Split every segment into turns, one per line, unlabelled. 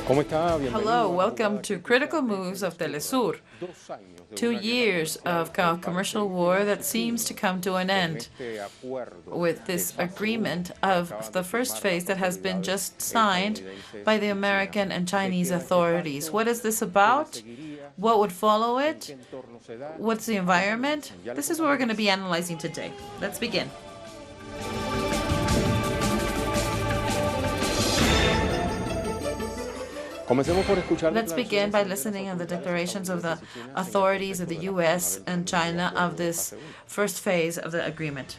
Hello, welcome to Critical Moves of Telesur. 2 years of commercial war that seems to come to an end with this agreement of the first phase that has been just signed by the American and Chinese authorities. What is this about? What would follow it? What's the environment? This is what we're going to be analyzing today. Let's begin. Let's begin by listening to the declarations of the authorities of the U.S. and China of this first phase of the agreement.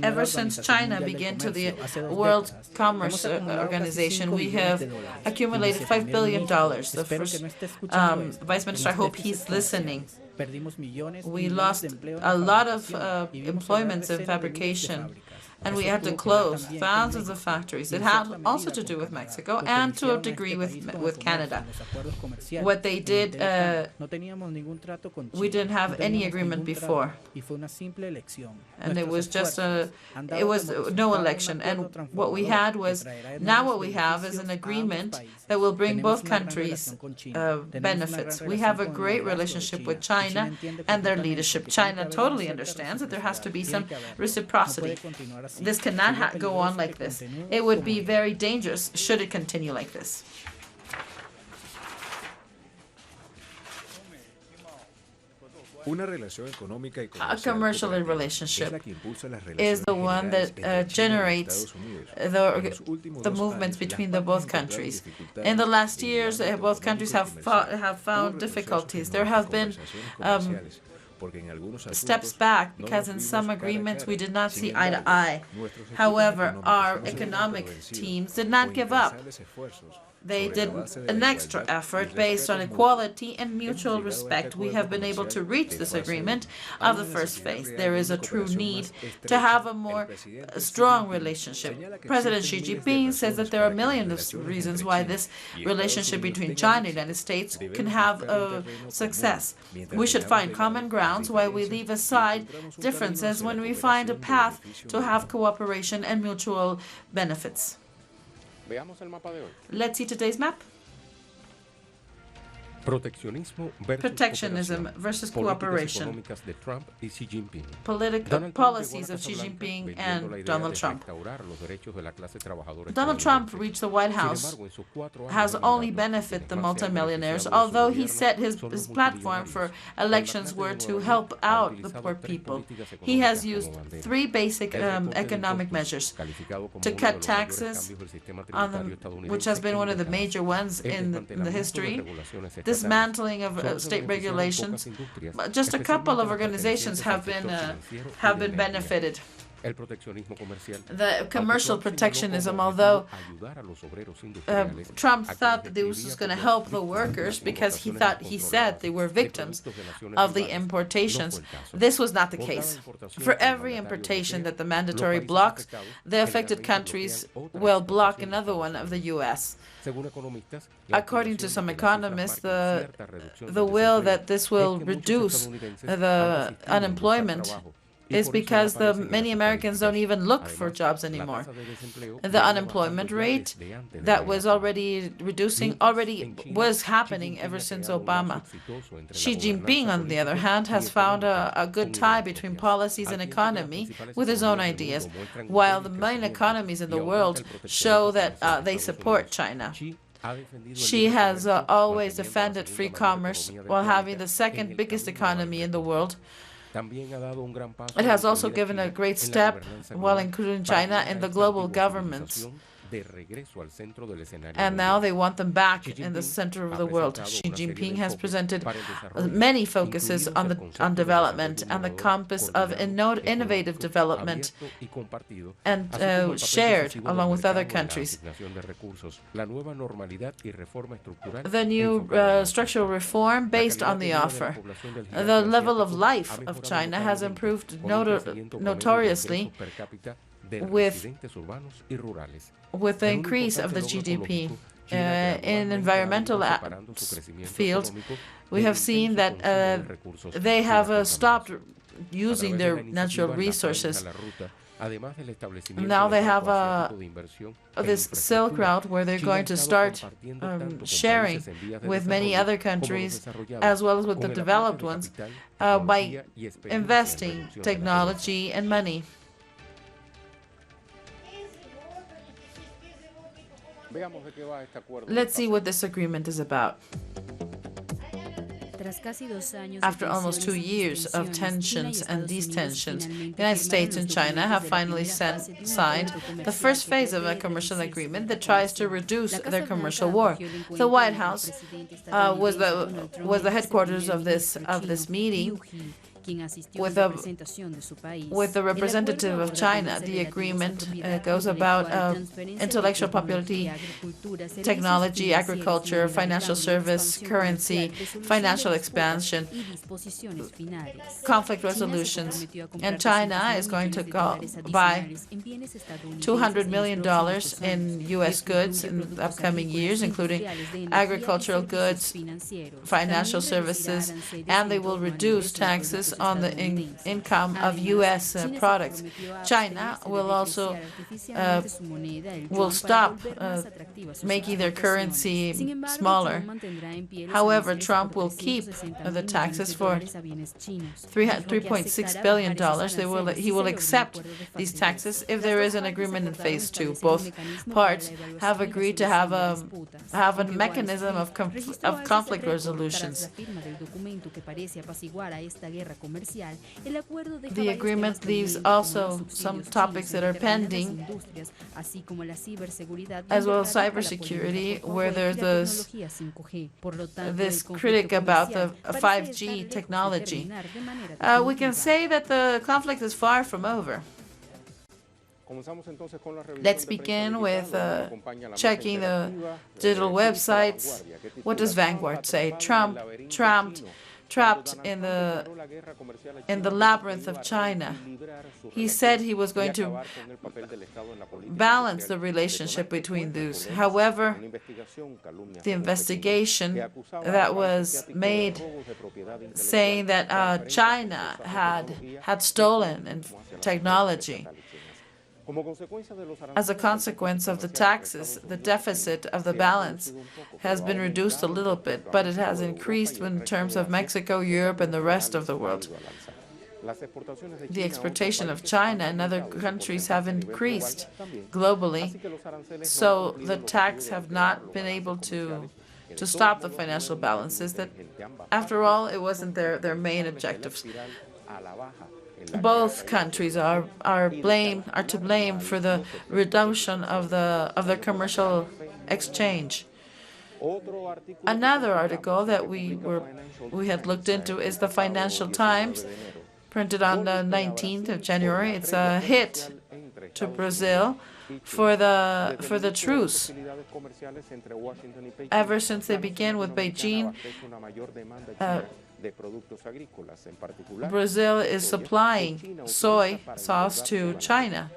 Ever since China began to the World Commerce Organization, we have accumulated $5 billion. The first Vice Minister, I hope he's listening. We lost a lot of employments in fabrication, and we had to close thousands of factories. It had also to do with Mexico and to a degree with Canada. What they did, we didn't have any agreement before. And it was just it was no election. And what we had was, now what we have is an agreement that will bring both countries benefits. We have a great relationship with China and their leadership. China totally understands that there has to be some reciprocity. This cannot go on like this. It would be very dangerous should it continue like this. A commercial relationship is the one that generates the movements between the both countries. In the last years, both countries have found difficulties. There have been steps back because in some agreements we did not see eye to eye. However, our economic teams did not give up. They did an extra effort based on equality and mutual respect. We have been able to reach this agreement of the first phase. There is a true need to have a more strong relationship. President Xi Jinping says that there are millions of reasons why this relationship between China and the United States can have a success. We should find common grounds while we leave aside differences when we find a path to have cooperation and mutual benefits. Let's see today's map. Protectionism versus cooperation. Political policies of Xi Jinping and Donald Trump. Donald Trump reached the White House has only benefited the multimillionaires, although he said his platform for elections were to help out the poor people. He has used 3 basic economic measures: to cut taxes, which has been one of the major ones in the history, dismantling of state regulations. Just a couple of organizations have been benefited. The commercial protectionism, although Trump thought that this was going to help the workers because he said they were victims of the importations. This was not the case. For every importation that the mandatory blocks, the affected countries will block another one of the U.S. According to some economists, the will that this will reduce the unemployment is because many Americans don't even look for jobs anymore. The unemployment rate that was already reducing was happening ever since Obama. Xi Jinping, on the other hand, has found a good tie between policies and economy with his own ideas, while the main economies in the world show that they support China. She has always defended free commerce while having the second biggest economy in the world. It has also given a great step while including China in the global governments. And now they want them back in the center of the world. Xi Jinping has presented many focuses on development and the compass of innovative development and shared along with other countries. The new structural reform based on the offer. The level of life of China has improved notoriously with the increase of the GDP. In environmental field, we have seen that they have stopped using their natural resources. Now they have this Silk Route where they're going to start sharing with many other countries, as well as with the developed ones, by investing technology and money. Let's see what this agreement is about. After almost 2 years of tensions, and these tensions, the United States and China have finally signed the first phase of a commercial agreement that tries to reduce their commercial war. The White House was the headquarters of this meeting with the representative of China. The agreement goes about intellectual property, technology, agriculture, financial service, currency, financial expansion, conflict resolutions. And China is going to buy $200 million in U.S. goods in the upcoming years, including agricultural goods, financial services, and they will reduce taxes on the income of U.S. products. China will also will stop making their currency smaller. However, Trump will keep the taxes for $3.6 billion. He will accept these taxes if there is an agreement in phase 2. Both parts have agreed to have a mechanism of conflict resolutions. The agreement leaves also some topics that are pending, as well as cybersecurity, where there's this critic about the 5G technology. We can say that the conflict is far from over. Let's begin with checking the digital websites. What does Vanguard say? Trump trapped in the labyrinth of China. He said he was going to balance the relationship between those. However, the investigation that was made saying that China had stolen technology. As a consequence of the taxes, the deficit of the balance has been reduced a little bit, but it has increased in terms of Mexico, Europe, and the rest of the world. The exportation of China and other countries have increased globally, so the tax have not been able to stop the financial balances. That, after all, it wasn't their main objectives. Both countries are to blame for the reduction of their commercial exchange. Another article that we had looked into is the Financial Times, printed on the 19th of January. It's a hit to Brazil for the truce. Ever since they began with Beijing, Brazil is supplying soy sauce to China.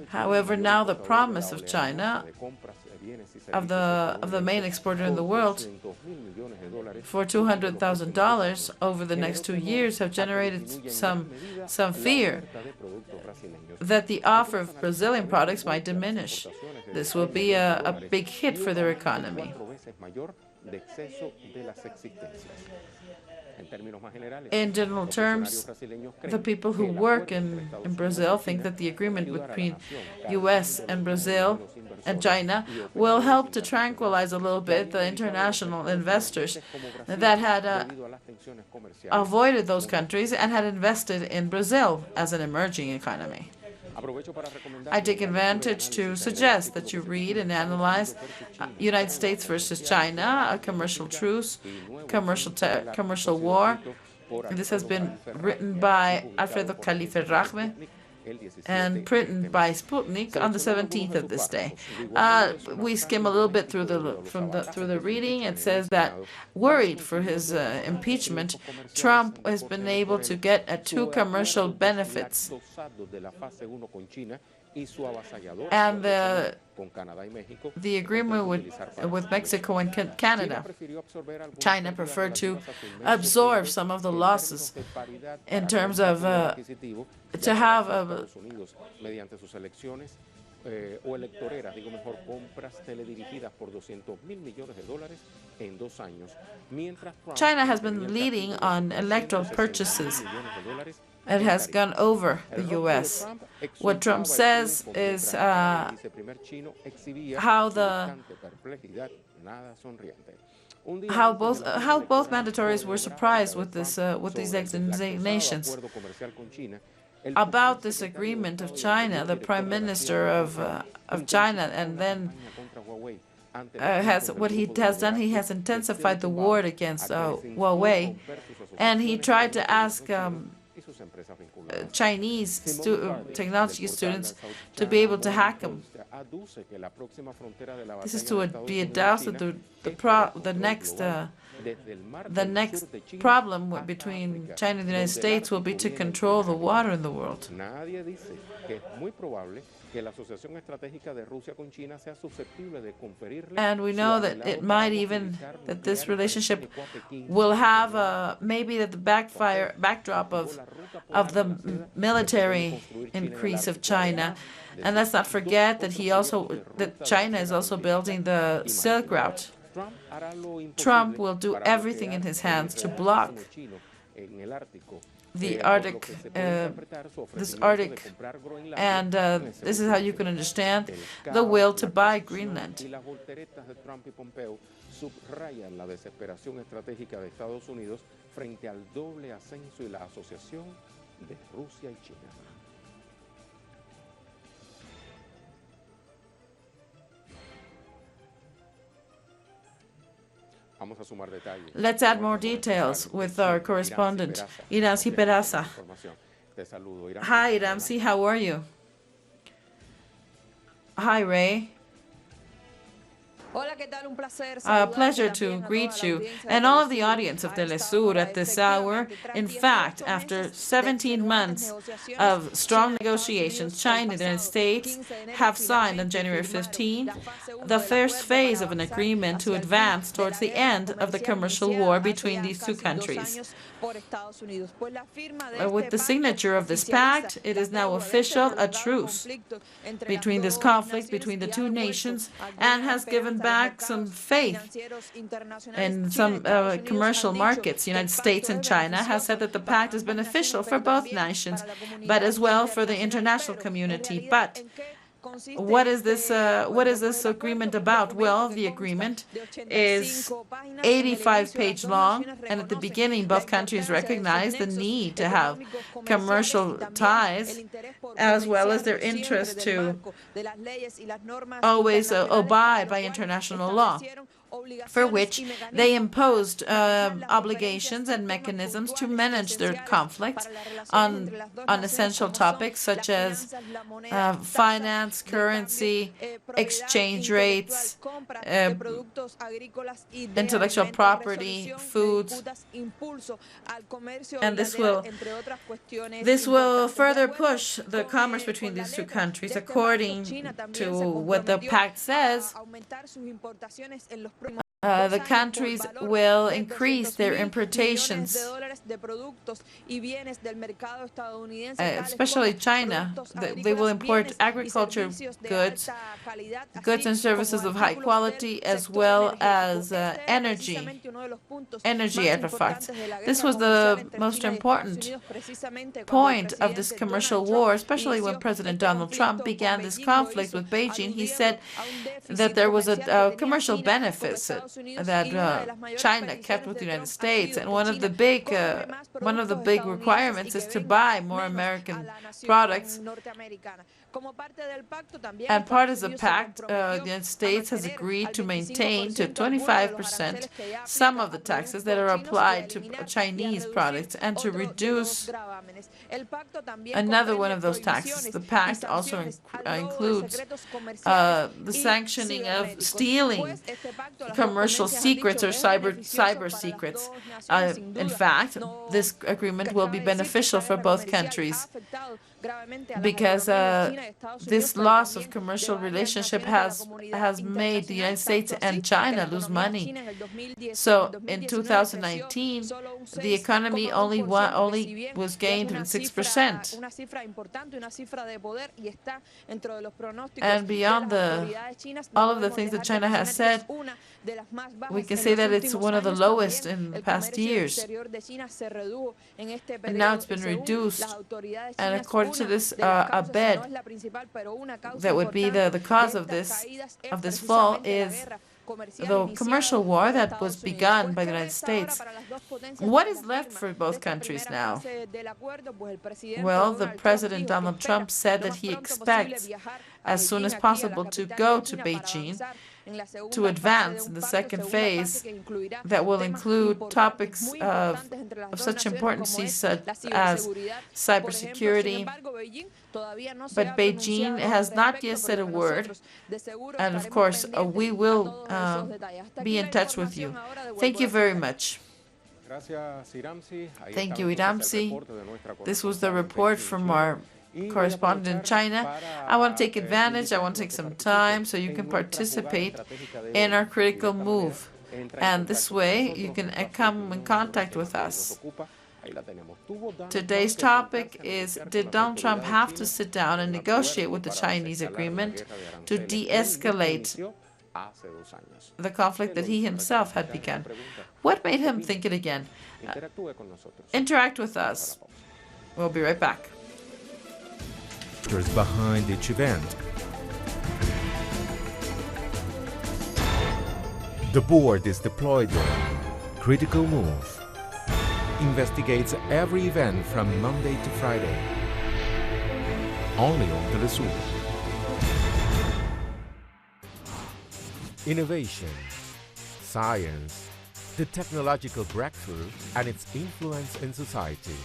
However, now the promise of China, of the main exporter in the world, for $200,000 over the next 2 years, have generated some fear that the offer of Brazilian products might diminish. This will be a big hit for their economy. In general terms, the people who work in Brazil think that the agreement between U.S. and Brazil and China will help to tranquilize a little bit the international investors that had avoided those countries and had invested in Brazil as an emerging economy. I take advantage to suggest that you read and analyze United States versus China, a commercial truce, commercial war. This has been written by Alfredo Khalife Rahme and printed by Sputnik on the 17th of this day. We skim a little bit through the reading. It says that, worried for his impeachment, Trump has been able to get 2 commercial benefits and the agreement with Mexico and Canada. China preferred to absorb some of the losses in terms of to have
o electoreras, digo mejor, compras teledirigidas por $200,000 millones en 2 años.
China has been leading on electoral purchases. It has gone over the U.S. What Trump says is how both mandatories were surprised with these explanations. About this agreement of China, the Prime Minister of China, and then what he has done, he has intensified the war against Huawei, and he tried to ask Chinese technology students to be able to hack him. This is to be a doubt that the next problem between China and the United States will be to control the water in the world. And we know that it might even, that this relationship will have maybe that the backdrop of the military increase of China. And let's not forget that China is also building the Silk Route. Trump will do everything in his hands to block the Arctic, and this is how you can understand the will to buy Greenland.
Subrayan la desesperación estratégica de Estados Unidos frente al doble ascenso y la asociación de Rusia y China.
Let's add more details with our correspondent, Iramsi Peraza. Hi, Iramsi, how are you? Hi, Ray. A pleasure to greet you and all of the audience of Telesur at this hour. In fact, after 17 months of strong negotiations, China and the United States have signed on January 15 the first phase of an agreement to advance towards the end of the commercial war between these two countries. With the signature of this pact, it is now official a truce between this conflict between the two nations and has given back some faith in some commercial markets. The United States and China have said that the pact is beneficial for both nations, but as well for the international community. But what is this agreement about? Well, the agreement is 85 pages long, and at the beginning, both countries recognize the need to have commercial ties, as well as their interest to always abide by international law, for which they imposed obligations and mechanisms to manage their conflicts on essential topics such as finance, currency, exchange rates, intellectual property, foods, and this will further push the commerce between these two countries, according to what the pact says. The countries will increase their importations, especially China. They will import agriculture goods and services of high quality, as well as energy artifacts. This was the most important point of this commercial war, especially when President Donald Trump began this conflict with Beijing. He said that there was a commercial benefit that China kept with the United States, and one of the big requirements is to buy more American products. And part of the pact, the United States has agreed to maintain to 25% some of the taxes that are applied to Chinese products and to reduce another one of those taxes. The pact also includes the sanctioning of stealing commercial secrets or cyber secrets. In fact, this agreement will be beneficial for both countries, because this loss of commercial relationship has made the United States and China lose money. So in 2019, the economy only was gained in 6%. And beyond all of the things that China has said, we can say that it's one of the lowest in the past years. And now it's been reduced. And according to this, a bed that would be the cause of this fall is the commercial war that was begun by the United States. What is left for both countries now? Well, the President Donald Trump said that he expects as soon as possible to go to Beijing to advance in the second phase that will include topics of such importance such as cybersecurity. But Beijing has not yet said a word. And of course, we will be in touch with you. Thank you very much. Thank you, Iramsi. This was the report from our correspondent in China. I want to take advantage, I want to take some time so you can participate in our critical move. And this way you can come in contact with us. Today's topic is, did Donald Trump have to sit down and negotiate with the Chinese agreement to de-escalate the conflict that he himself had begun? What made him think it again? Interact with us. We'll be right back.
Behind each event. The board is deployed there. Critical Move investigates every event from Monday to Friday. Only on Telesur. Innovation, science, the technological breakthrough and its influence in society.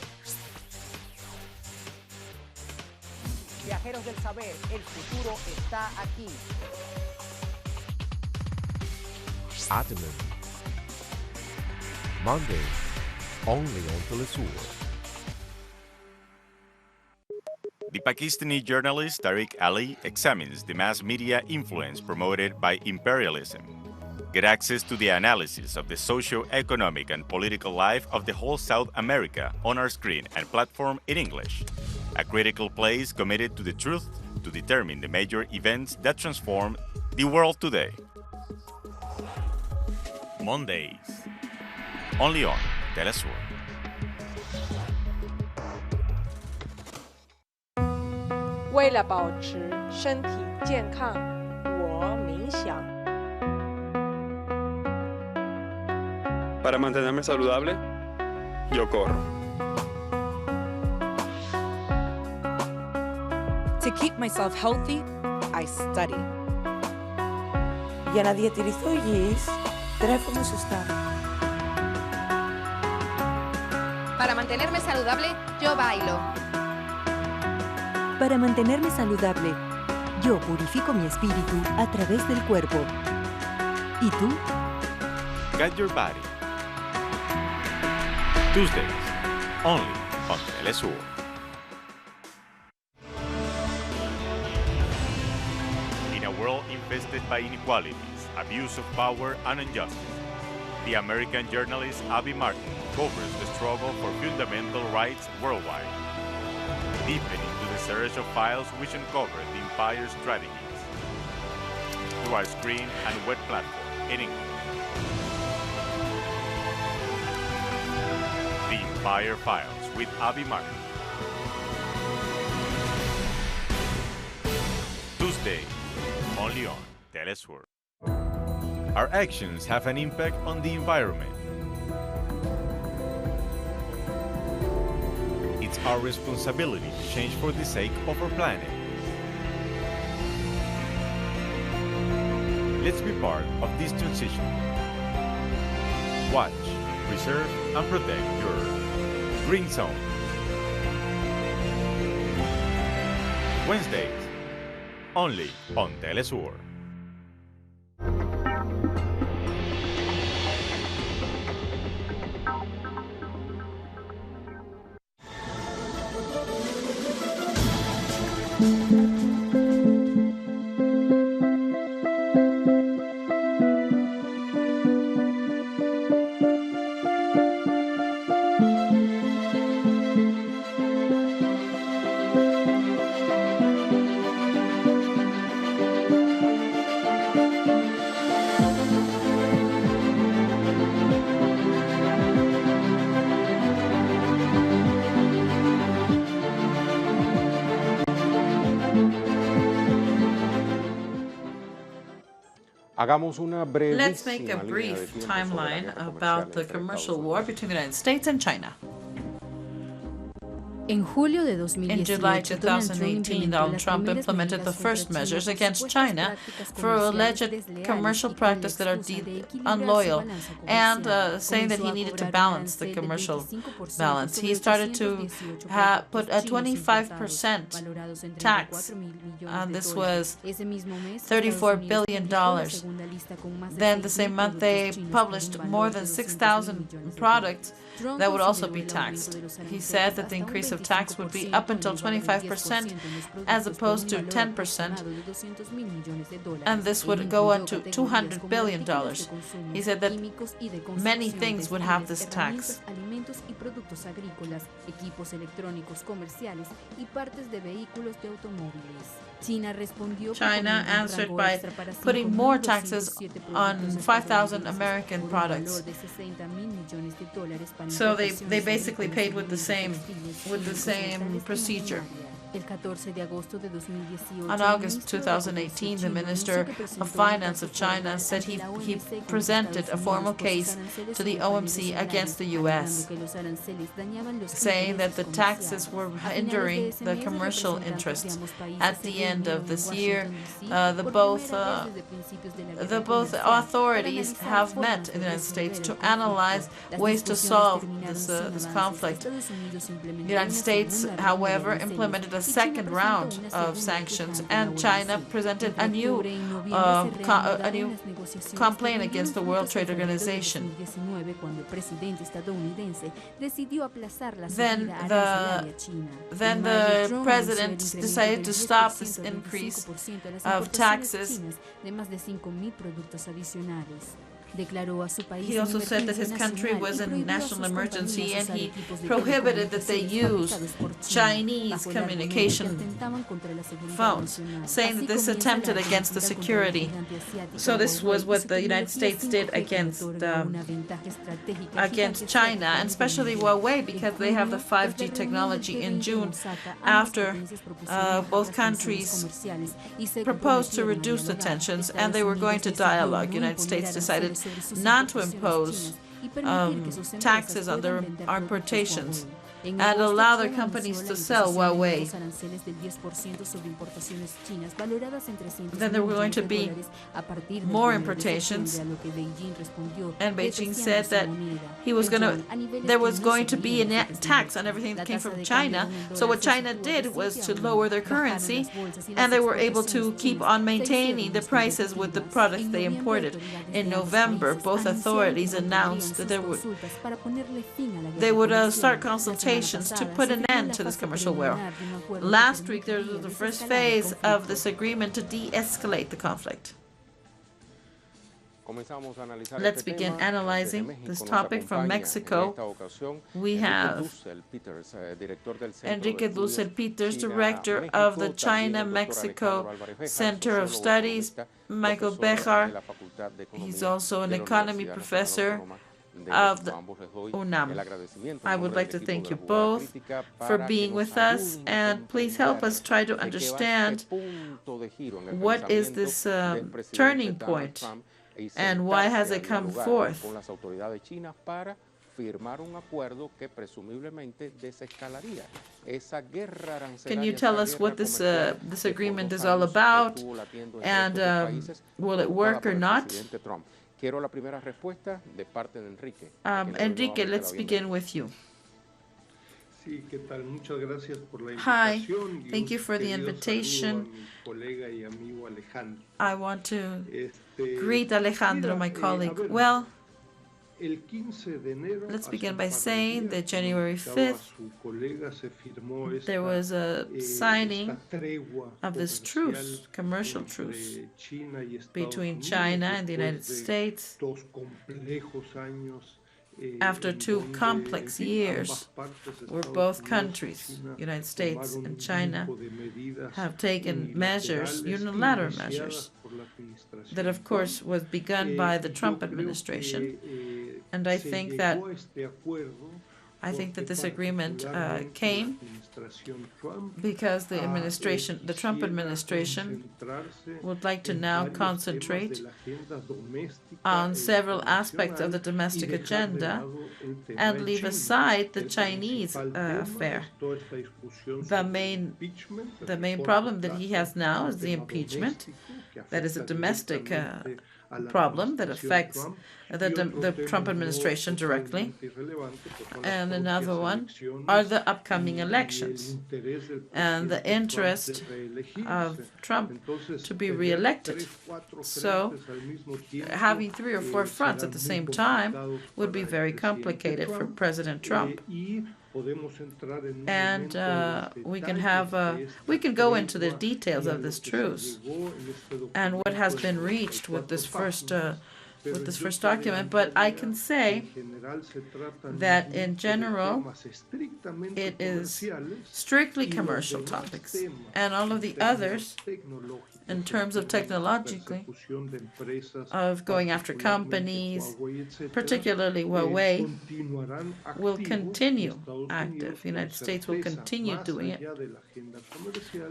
Viajeros del saber, el futuro está aquí.
Atomen. Monday, only on Telesur.
The Pakistani journalist Tariff Ali examines the mass media influence promoted by imperialism. Get access to the analysis of the socio-economic and political life of the whole South America on our screen and platform in English. A critical place committed to the truth to determine the major events that transform the world today. Mondays, only on Telesur.
为了保持身体健康，我冥想。
Para mantenerme saludable, yo corro.
To keep myself healthy, I study.
Για να διατηρηθώ υγιής, τρέφομαι σωστά.
Para mantenerme saludable, yo bailo.
Para mantenerme saludable, yo purifico mi espíritu a través del cuerpo. ¿Y tú?
Get your body. Tuesdays, only on Telesur. In a world infested by inequalities, abuse of power, and injustice, the American journalist Abby Martin covers the struggle for fundamental rights worldwide, deepening into the search of files which uncover the empire's strategies through our screen and web platform in English. The Empire Files with Abby Martin. Tuesday, only on Telesur. Our actions have an impact on the environment. It's our responsibility to change for the sake of our planet. Let's be part of this transition. Watch, preserve, and protect your green zone. Wednesdays, only on Telesur.
Let's make a brief timeline about the commercial war between the United States and China. In July 2018, Donald Trump implemented the first measures against China for alleged commercial practices that are unloyal and saying that he needed to balance the commercial balance. He started to put a 25% tax. This was $34 billion. Then the same month, they published more than 6,000 products that would also be taxed. He said that the increase of tax would be up until 25% as opposed to 10%, and this would go on to $200 billion. He said that many things would have this tax. China answered by putting more taxes on 5,000 American products. So they basically paid with the same procedure. On August 2018, the Minister of Finance of China said he presented a formal case to the OMC against the U.S., saying that the taxes were hindering the commercial interests. At the end of this year, the both authorities have met in the United States to analyze ways to solve this conflict. The United States, however, implemented a second round of sanctions, and China presented a new complaint against the World Trade Organization. Then the president decided to stop this increase of taxes. He also said that his country was in national emergency, and he prohibited that they use Chinese communication phones, saying that this attempted against the security. So this was what the United States did against China, and especially Huawei, because they have the 5G technology. In June, after both countries proposed to reduce the tensions and they were going to dialogue, the United States decided not to impose taxes on their importations and allow their companies to sell Huawei. Then there were going to be more importations, and Beijing said that there was going to be a tax on everything that came from China. So what China did was to lower their currency, and they were able to keep on maintaining the prices with the products they imported. In November, both authorities announced that they would start consultations to put an end to this commercial war. Last week, there was the first phase of this agreement to de-escalate the conflict. Let's begin analyzing this topic. From Mexico. We have Enrique Dussel Peters, Director of the China-Mexico Center of Studies, Michael Bejar. He's also an economy professor of the UNAM. I would like to thank you both for being with us, and please help us try to understand what is this turning point and why has it come forth. Can you tell us what this agreement is all about, and will it work or not? Enrique, let's begin with you. Hi, thank you for the invitation. I want to greet Alejandro, my colleague. Well, let's begin by saying that January 5th, there was a signing of this truce, commercial truce, between China and the United States. After 2 complex years, where both countries, United States and China, have taken measures, unilateral measures, that of course was begun by the Trump administration. And I think that I think that this agreement came because the Trump administration would like to now concentrate on several aspects of the domestic agenda and leave aside the Chinese affair. The main problem that he has now is the impeachment. That is a domestic problem that affects the Trump administration directly. And another one are the upcoming elections and the interest of Trump to be reelected. So having 3 or 4 fronts at the same time would be very complicated for President Trump. And we can go into the details of this truce and what has been reached with this first document, but I can say that in general it is strictly commercial topics, and all of the others in terms of technologically, of going after companies, particularly Huawei, will continue active. The United States will continue doing it.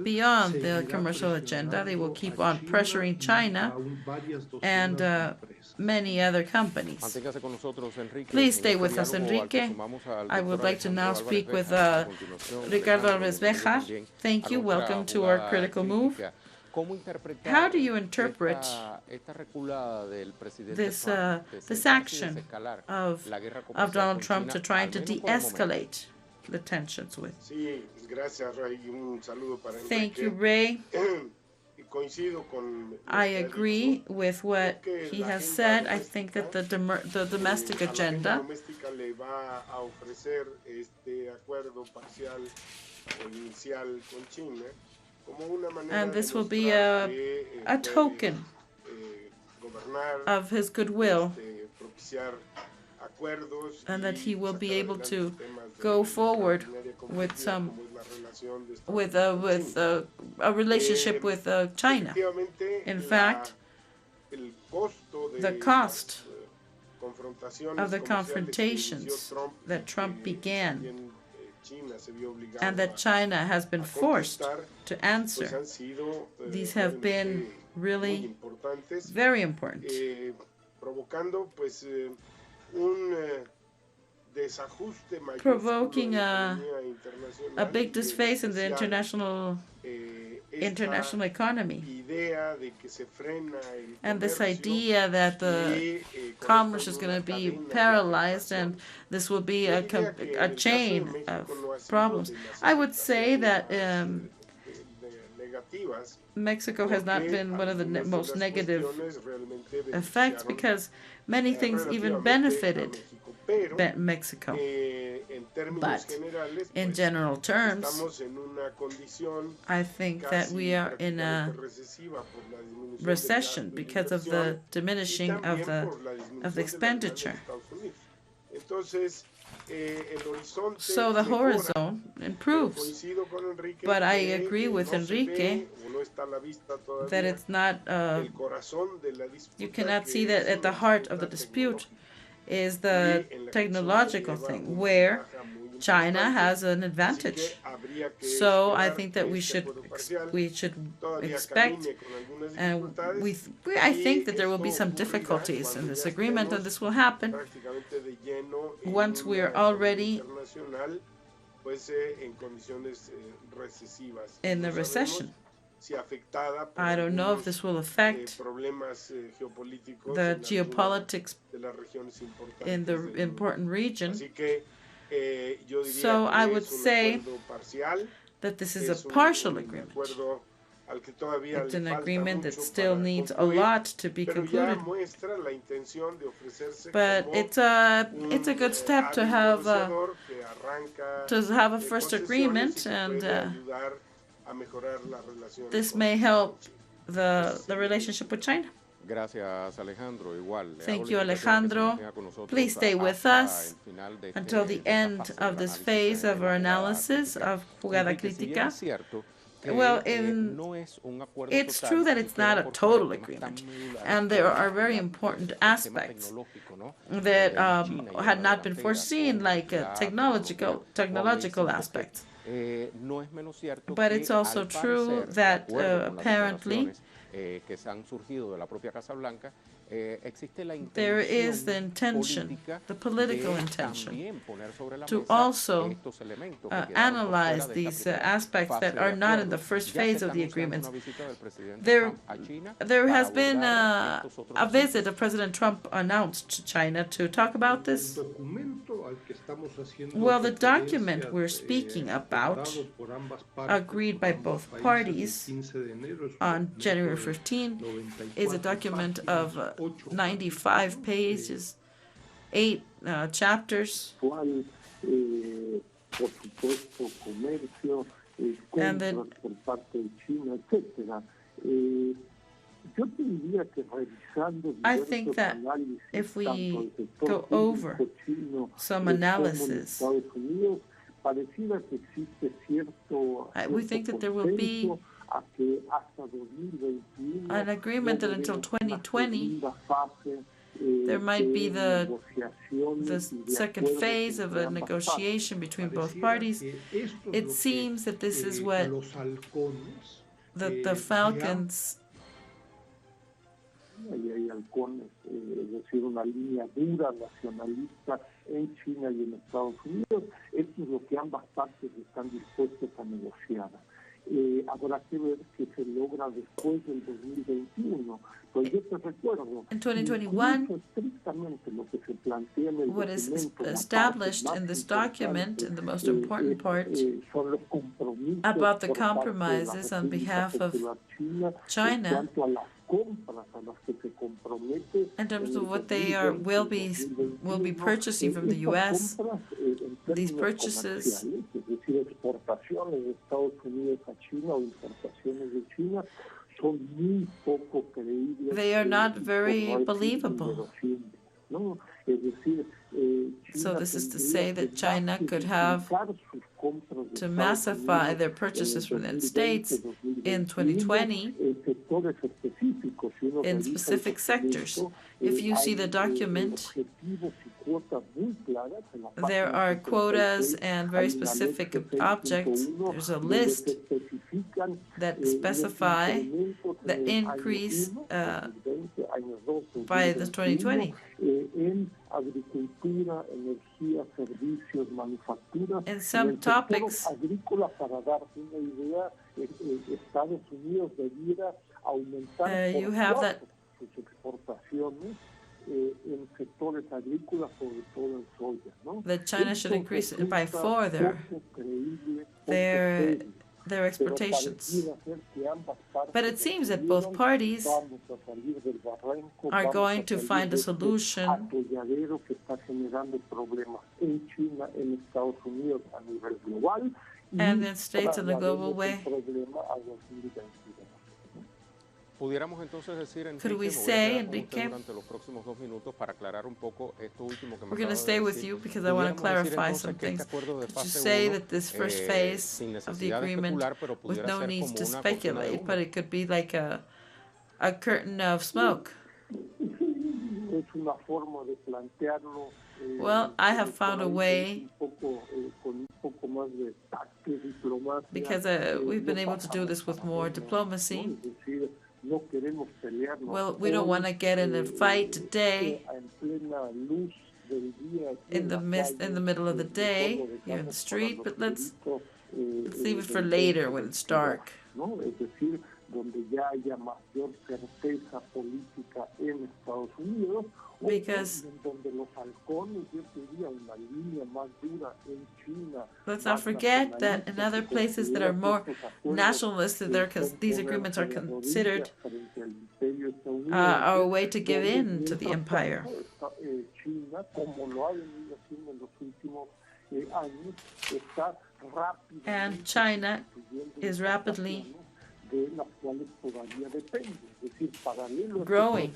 Beyond the commercial agenda, they will keep on pressuring China and many other companies. Please stay with us, Enrique. I would like to now speak with Ricardo Alves Bejar. Thank you. Welcome to our critical move. How do you interpret this action of Donald Trump to trying to de-escalate the tensions with? Thank you, Ray. I agree with what he has said. I think that the domestic agenda and this will be a token of his goodwill, and that he will be able to go forward with a relationship with China. In fact, the cost of the confrontations that Trump began and that China has been forced to answer, these have been really very important, provoking a big disface in the international economy. And this idea that the commerce is going to be paralyzed and this will be a chain of problems. I would say that Mexico has not been one of the most negative effects, because many things even benefited Mexico. But in general terms, I think that we are in a recession because of the diminishing of the expenditure. So the horizon improves. But I agree with Enrique that it's not, you cannot see that at the heart of the dispute is the technological thing, where China has an advantage. So I think that we should expect, and I think that there will be some difficulties in this agreement, and this will happen once we are already in the recession. I don't know if this will affect the geopolitics in the important region. So I would say that this is a partial agreement. It's an agreement that still needs a lot to be concluded. But it's a good step to have a first agreement, and this may help the relationship with China. Thank you, Alejandro. Please stay with us until the end of this phase of our analysis of Jugada Crítica. Well, it's true that it's not a total agreement, and there are very important aspects that had not been foreseen, like technological aspects. But it's also true that apparently there is the intention, the political intention, to also analyze these aspects that are not in the first phase of the agreement. There has been a visit of President Trump announced to China to talk about this. Well, the document we're speaking about, agreed by both parties on January 15, is a document of 95 pages, 8 chapters, and then I think that if we go over some analysis, we think that there will be an agreement that until 2020 there might be the second phase of a negotiation between both parties. It seems that this is what the Falcons
en China y en Estados Unidos. Esto es lo que ambas partes están dispuestas a negociar. Habrá que ver qué se logra después del 2021. Pues yo te recuerdo,
in 2021,
estrictamente lo que se plantea en el
what is established in this document, in the most important part, about the compromises on behalf of China, in terms of what they will be purchasing from the U.S. These purchases, they are not very believable. So this is to say that China could have to massify their purchases from the United States in 2020 in specific sectors. If you see the document, there are quotas and very specific objects. There's a list that specify the increase by the 2020. In some topics, you have that that China should increase it by 4 their exportations. But it seems that both parties are going to find a solution and in states in a global way. Could we say, Enrique, we're going to stay with you because I want to clarify some things. Could you say that this first phase of the agreement, with no needs to speculate, but it could be like a curtain of smoke? Well, I have found a way, because we've been able to do this with more diplomacy. Well, we don't want to get in a fight today in the middle of the day here in the street, but let's leave it for later when it's dark. Because let's not forget that in other places that are more nationalistic, these agreements are considered a way to give in to the empire. And China is rapidly growing.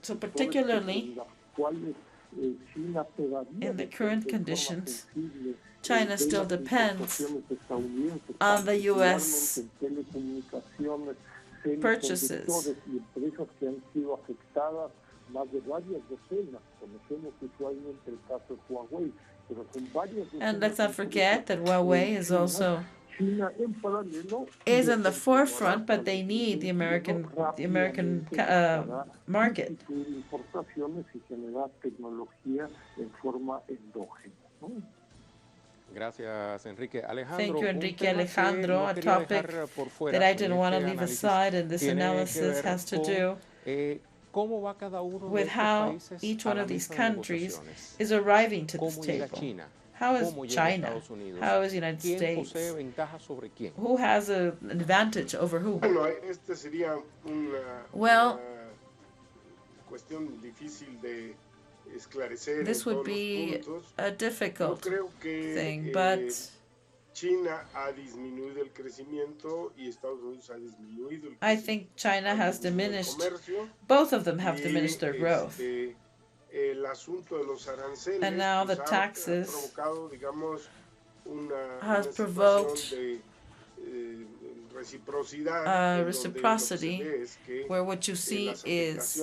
So particularly In the current conditions, China still depends on the U.S. purchases. And let's not forget that Huawei is also in the forefront, but they need the American market. Thank you, Enrique. Alejandro, a topic that I didn't want to leave aside in this analysis has to do with how each one of these countries is arriving to this table. How is China? How is the United States? Who has an advantage over who? Well, this would be a difficult thing, but I think China has diminished, both of them have diminished their growth. And now the taxes has provoked reciprocity, where what you see is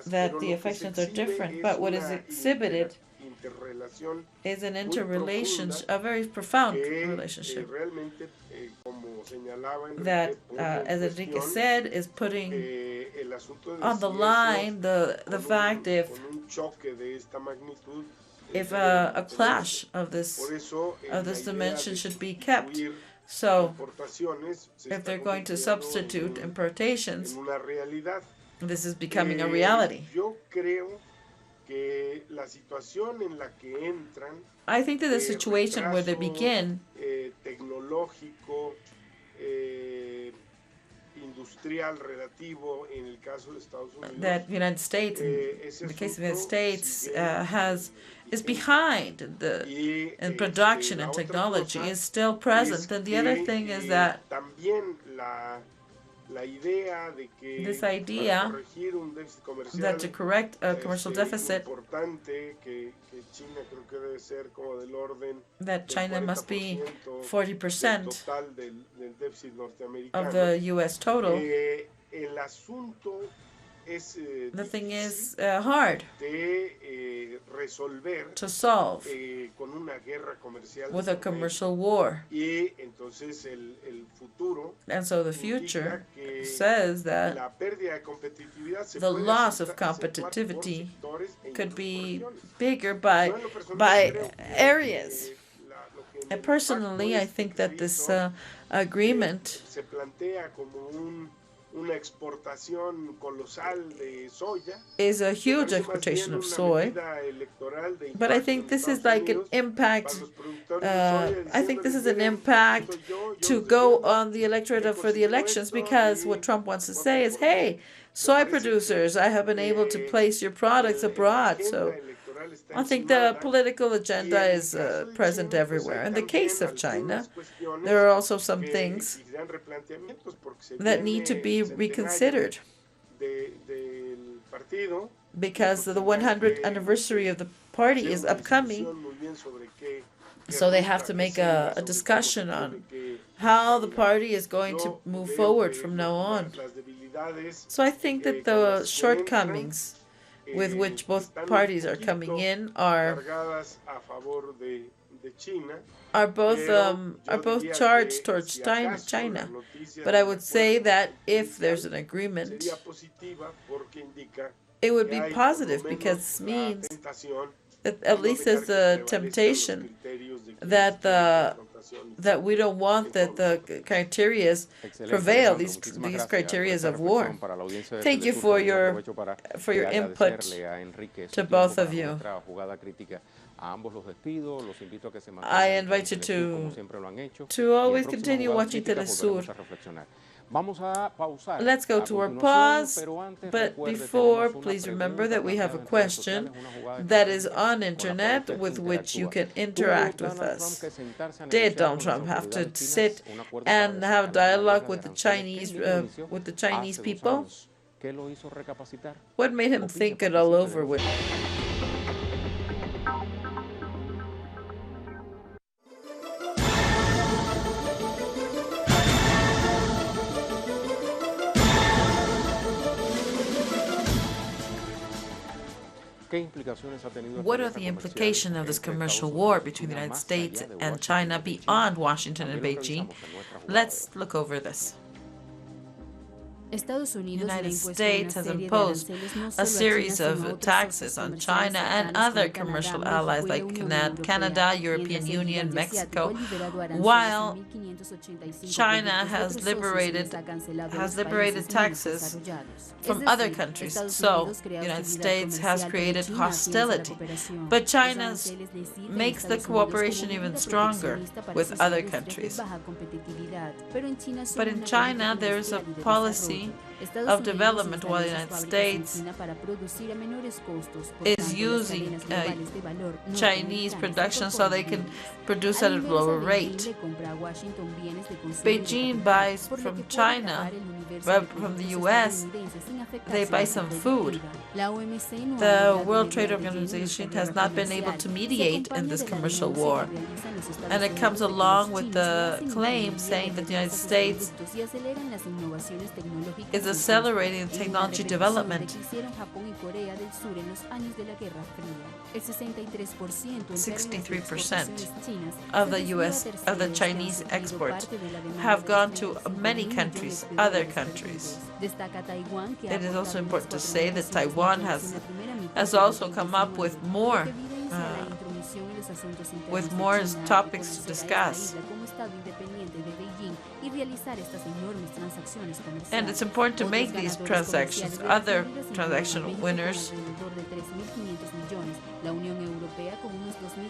that the affections are different, but what is exhibited is an interrelationship, a very profound relationship that, as Enrique said, is putting on the line the fact if a clash of this dimension should be kept. So, if they're going to substitute importations, this is becoming a reality. I think that the situation where they begin that the United States, in the case of the United States, is behind in production and technology, is still present. And the other thing is that this idea that to correct a commercial deficit, that China must be 40% of the U.S. total. The thing is hard to solve with a commercial war. And so the future says that the loss of competitivity could be bigger by areas. And personally, I think that this agreement is a huge exportation of soy, but I think this is like an impact. I think this is an impact to go on the electorate for the elections, because what Trump wants to say is, hey, soy producers, I have been able to place your products abroad. So I think the political agenda is present everywhere. In the case of China, there are also some things that need to be reconsidered, because the 100th anniversary of the party is upcoming. So they have to make a discussion on how the party is going to move forward from now on. So I think that the shortcomings with which both parties are coming in are both charged towards China. But I would say that if there's an agreement, it would be positive, because this means that at least there's the temptation that we don't want that the criteria prevail, these criteria of war. Thank you for your input to both of you. I invite you to always continue watching Telesur. Let's go to our pause, but before, please remember that we have a question that is on internet with which you can interact with us. Did Donald Trump have to sit and have dialogue with the Chinese people?
¿Qué lo hizo recapacitar?
What made him think it all over with? What are the implications of this commercial war between the United States and China beyond Washington and Beijing? Let's look over this. The United States has imposed a series of taxes on China and other commercial allies like Canada, European Union, Mexico, while China has liberated taxes from other countries. So the United States has created hostility. But China makes the cooperation even stronger with other countries. But in China, there is a policy of development, while the United States is using Chinese production so they can produce at a lower rate. Beijing buys from China, from the US, they buy some food. The World Trade Organization has not been able to mediate in this commercial war. And it comes along with the claim saying that the United States is accelerating technology development. 63% of the Chinese exports have gone to many countries, other countries. It is also important to say that Taiwan has also come up with more topics to discuss. And it's important to make these transactions. Other transaction winners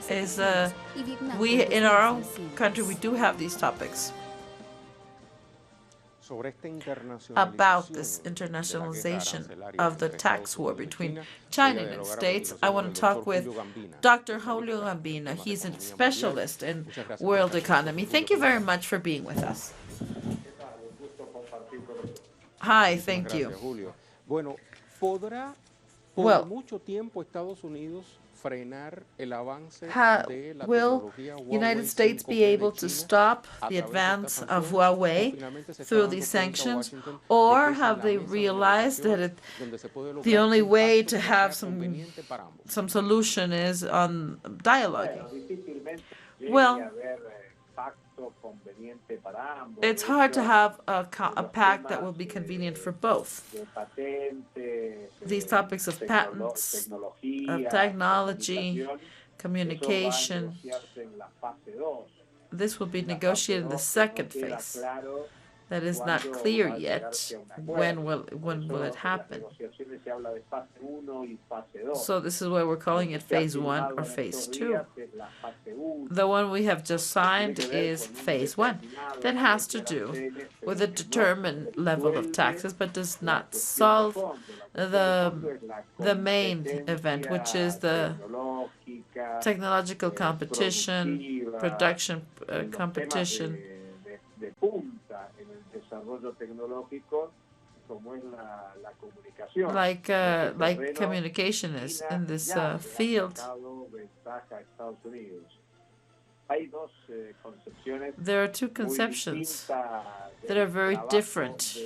is we in our own country we do have these topics. About this internationalization of the tax war between China and the United States, I want to talk with Dr. Julio Gambino. He's a specialist in world economy. Thank you very much for being with us. Hi, thank you. Well, will United States be able to stop the advance of Huawei through these sanctions, or have they realized that the only way to have some solution is on dialogue? Well, it's hard to have a pact that will be convenient for both. These topics of patents, of technology, communication, this will be negotiated in the second phase. That is not clear yet. When will it happen? So this is why we're calling it phase 1 or phase 2. The one we have just signed is phase 1. That has to do with a determined level of taxes, but does not solve the main event, which is the technological competition, production competition. Like communication is in this field. There are two conceptions that are very different.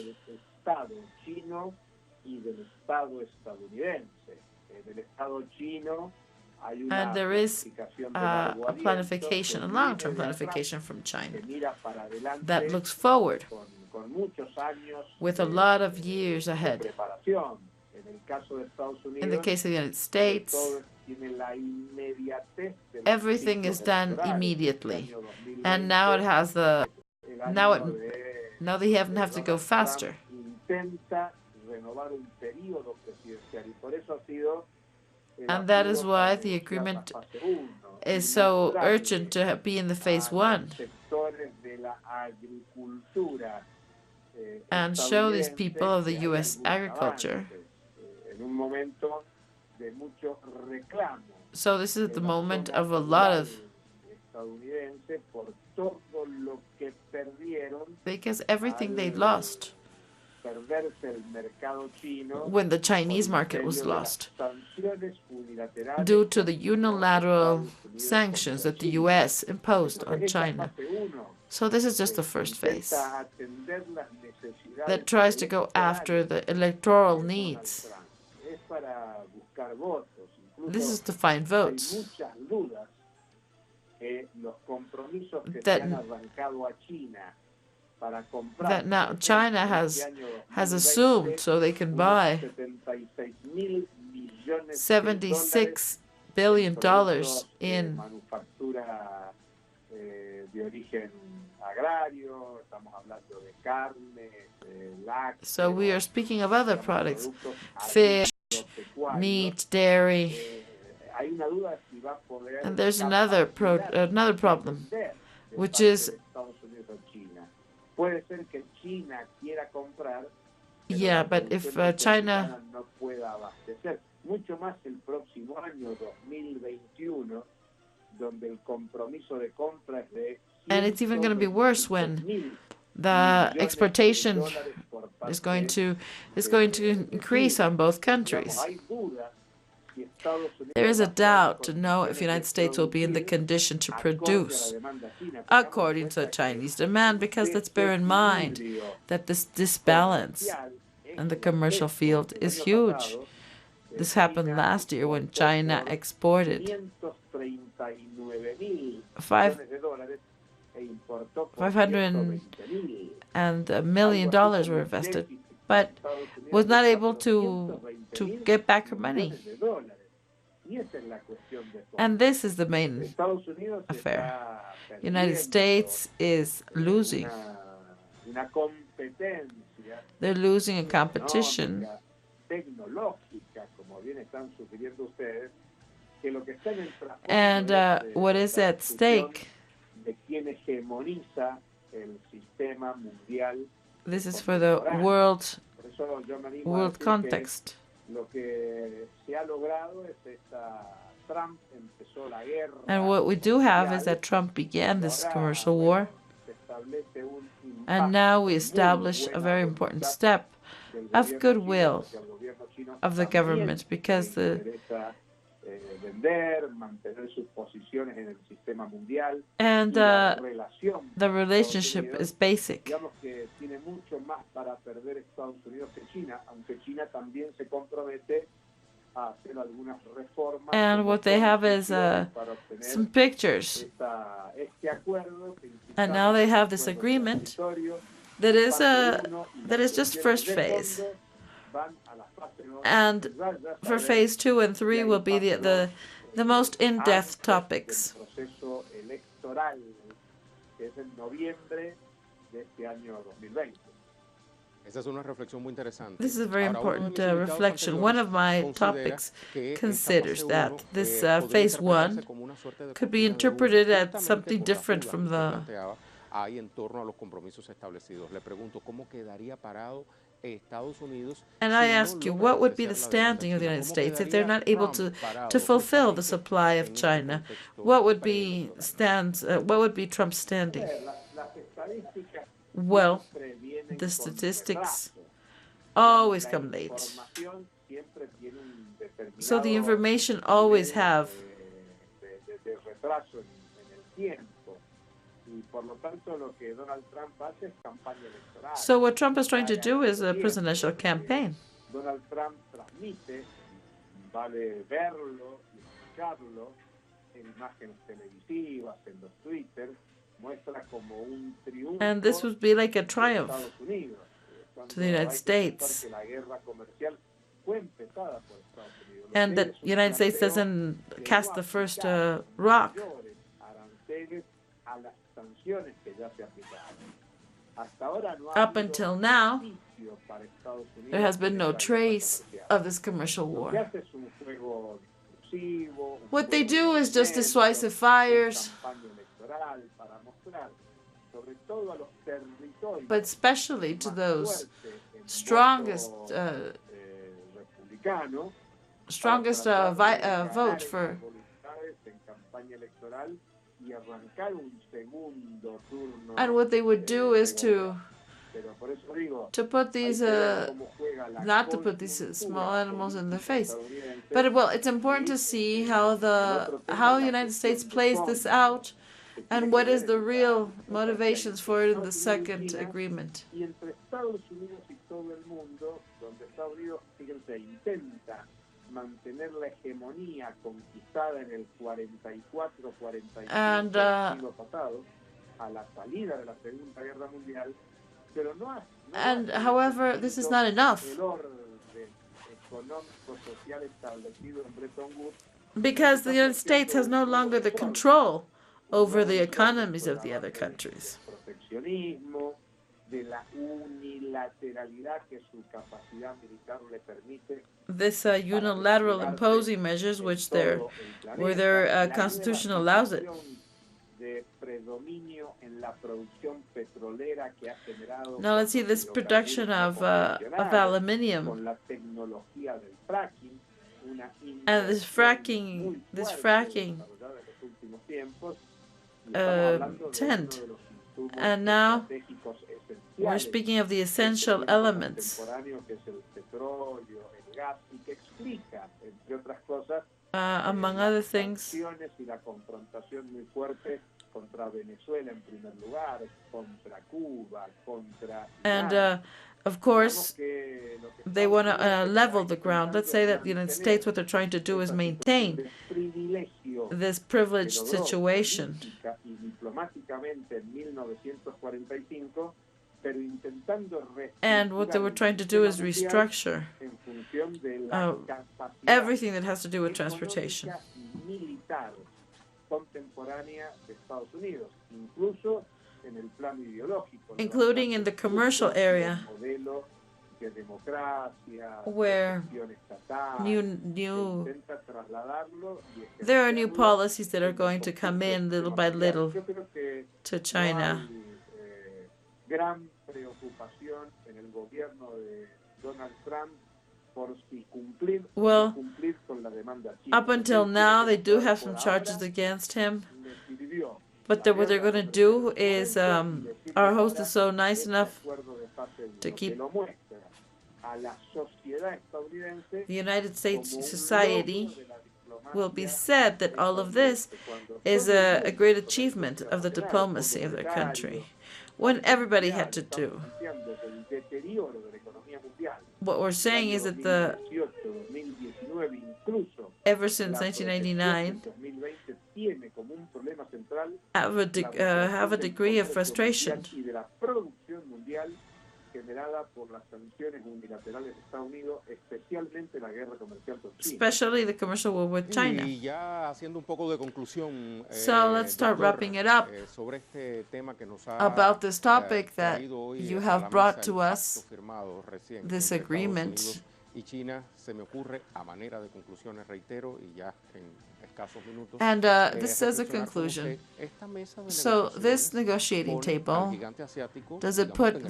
And there is a planification, a long-term planification from China that looks forward with a lot of years ahead. In the case of the United States, everything is done immediately, and now it has now they have to go faster. And that is why the agreement is so urgent to be in the phase 1 and show these people of the U.S. agriculture. So this is the moment of a lot of, because everything they lost when the Chinese market was lost due to the unilateral sanctions that the U.S. imposed on China. So this is just the first phase that tries to go after the electoral needs. This is to find votes. That now China has assumed so they can buy $76 billion in so we are speaking of other products, fish, meat, dairy, and there's another problem, which is yeah, but if China and it's even going to be worse when the exportation is going to increase on both countries. There is a doubt to know if the United States will be in the condition to produce according to Chinese demand, because let's bear in mind that this disbalance in the commercial field is huge. This happened last year when China exported $500 million were invested, but was not able to get back her money. And this is the main affair. United States is losing. They're losing a competition. And what is at stake? This is for the world context. And what we do have is that Trump began this commercial war, and now we establish a very important step of goodwill of the government, because the relationship is basic. And what they have is some pictures. And now they have this agreement that is just first phase. And for phase 2 and 3 will be the most in-depth topics. This is a very important reflection. One of my topics considers that this phase 1 could be interpreted as something different from the and I ask you, what would be the standing of the United States if they're not able to fulfill the supply of China? What would be Trump's standing? Well, the statistics always come late. So the information always have. So what Trump is trying to do is a presidential campaign. And this would be like a triumph to the United States. And the United States doesn't cast the first rock. Up until now, there has been no trace of this commercial war. What they do is just dissuasive fires, but especially to those strongest vote for. And what they would do is to to put these, not to put these small animals in the face. But well, it's important to see how the United States plays this out, and what is the real motivations for it in the second agreement.
Mantener la hegemonía conquistada en el 44-45
and
siglo pasado, a la salida de la Segunda Guerra Mundial, pero
and however, this is not enough, because the United States has no longer the control over the economies of the other countries. This unilateral imposing measures, where their constitution allows it. Now let's see this production of aluminium, and this fracking tent, and now we're speaking of the essential elements. Among other things, and of course, they want to level the ground. Let's say that the United States, what they're trying to do is maintain this privileged situation. And what they were trying to do is restructure everything that has to do with transportation, including in the commercial area, where there are new policies that are going to come in little by little to China. Well, up until now, they do have some charges against him. But what they're going to do is, our host is so nice enough to keep the United States society will be said that all of this is a great achievement of the diplomacy of their country, when everybody had to do. What we're saying is that ever since 1999, have a degree of frustration, especially the commercial war with China. So let's start wrapping it up about this topic that you have brought to us, this agreement. And this says a conclusion. So this negotiating table, does it put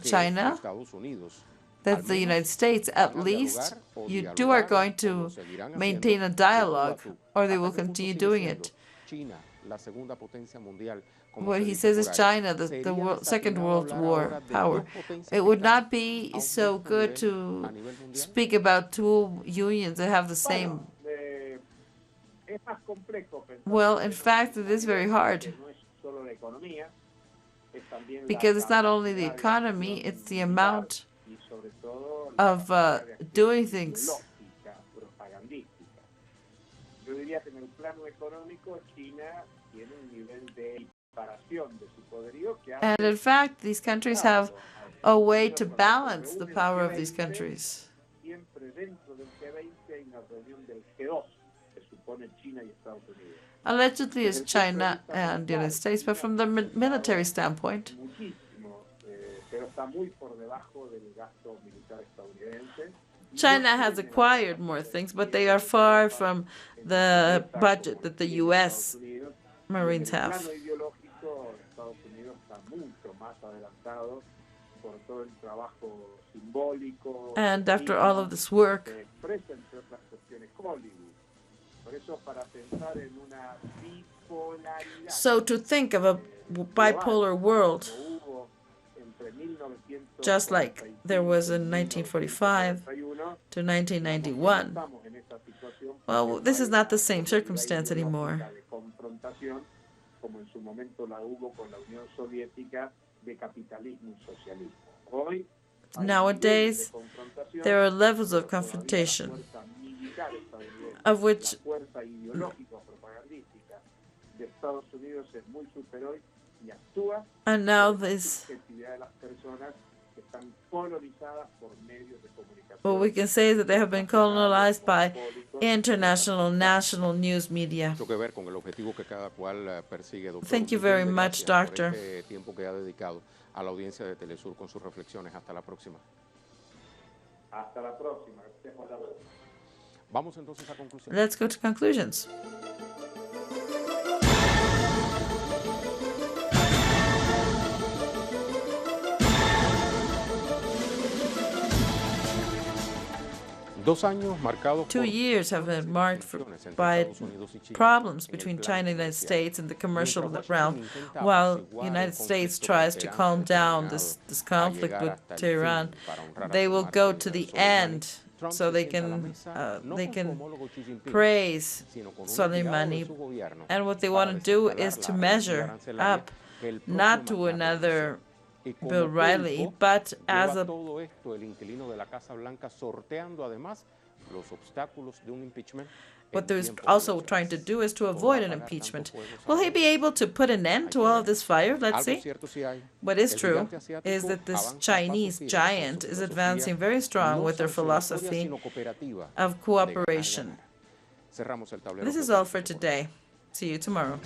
China, that the United States, at least, you two are going to maintain a dialogue, or they will continue doing it? What he says is China, the Second World War power. It would not be so good to speak about two unions that have the same. Well, in fact, it is very hard, because it's not only the economy, it's the amount of doing things. And in fact, these countries have a way to balance the power of these countries. Allegedly, it's China and the United States, but from the military standpoint, China has acquired more things, but they are far from the budget that the U.S. Marines have. And after all of this work, so to think of a bipolar world just like there was in 1945 to 1991. Well, this is not the same circumstance anymore. Nowadays, there are levels of confrontation, of which and now this, what we can say is that they have been colonized by international, national news media. Thank you very much, Doctor.
A la audiencia de Telesur con sus reflexiones. Hasta la próxima. Hasta la próxima. Vamos entonces a conclusiones.
Let's go to conclusions. Two years have been marked by problems between China and the United States in the commercial realm. While the United States tries to calm down this conflict with Tehran, they will go to the end so they can praise Soleimani. And what they want to do is to measure up, not to another Bill Riley, but as a what they're also trying to do is to avoid an impeachment. Will he be able to put an end to all of this fire? Let's see. What is true is that this Chinese giant is advancing very strong with their philosophy of cooperation. This is all for today. See you tomorrow.